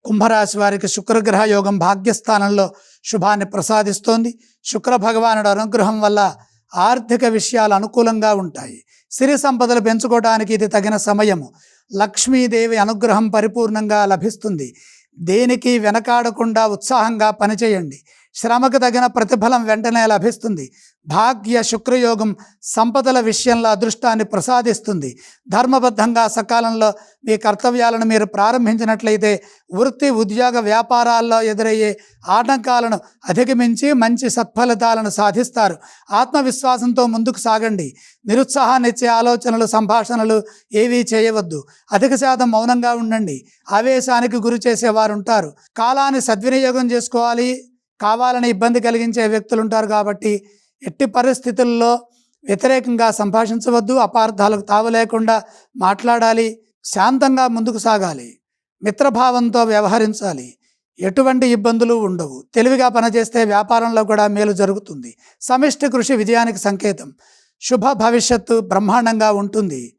కుంభరాశి వారికి శుక్రగ్రహ యోగం భాగ్యస్థానంలో శుభాన్ని ప్రసాదిస్తోంది. శుక్ర భగవానుడు అనుగ్రహం వల్ల ఆర్థిక విషయాలు అనుకూలంగా ఉంటాయి. సిరి సంపదలు పెంచుకోవడానికి ఇది తగిన సమయము. లక్ష్మీదేవి అనుగ్రహం పరిపూర్ణంగా లభిస్తుంది. దేనికి వెనకాడకుండా ఉత్సాహంగా పనిచేయండి. శ్రమకు తగిన ప్రతిఫలం వెంటనే లభిస్తుంది. భాగ్య శుక్రయోగం సంపదల విషయంలో అదృష్టాన్ని ప్రసాదిస్తుంది. ధర్మబద్ధంగా సకాలంలో మీ కర్తవ్యాలను మీరు ప్రారంభించినట్లయితే వృత్తి ఉద్యోగ వ్యాపారాల్లో ఎదురయ్యే ఆటంకాలను అధిగమించి మంచి సత్ఫలితాలను సాధిస్తారు. ఆత్మవిశ్వాసంతో ముందుకు సాగండి. నిరుత్సాహాన్ని ఇచ్చే ఆలోచనలు సంభాషణలు ఏవీ చేయవద్దు. అధిక శాతం మౌనంగా ఉండండి. ఆవేశానికి గురి చేసేవారు ఉంటారు. కాలాన్ని సద్వినియోగం చేసుకోవాలి. కావాలని ఇబ్బంది కలిగించే వ్యక్తులు ఉంటారు కాబట్టి ఎట్టి పరిస్థితుల్లో వ్యతిరేకంగా సంభాషించవద్దు. అపార్థాలకు తావు లేకుండా మాట్లాడాలి. శాంతంగా ముందుకు సాగాలి. మిత్రభావంతో వ్యవహరించాలి. ఎటువంటి ఇబ్బందులు ఉండవు. తెలివిగా పనిచేస్తే వ్యాపారంలో కూడా మేలు జరుగుతుంది. సమిష్టి కృషి విజయానికి సంకేతం. శుభ భవిష్యత్తు బ్రహ్మాండంగా ఉంటుంది.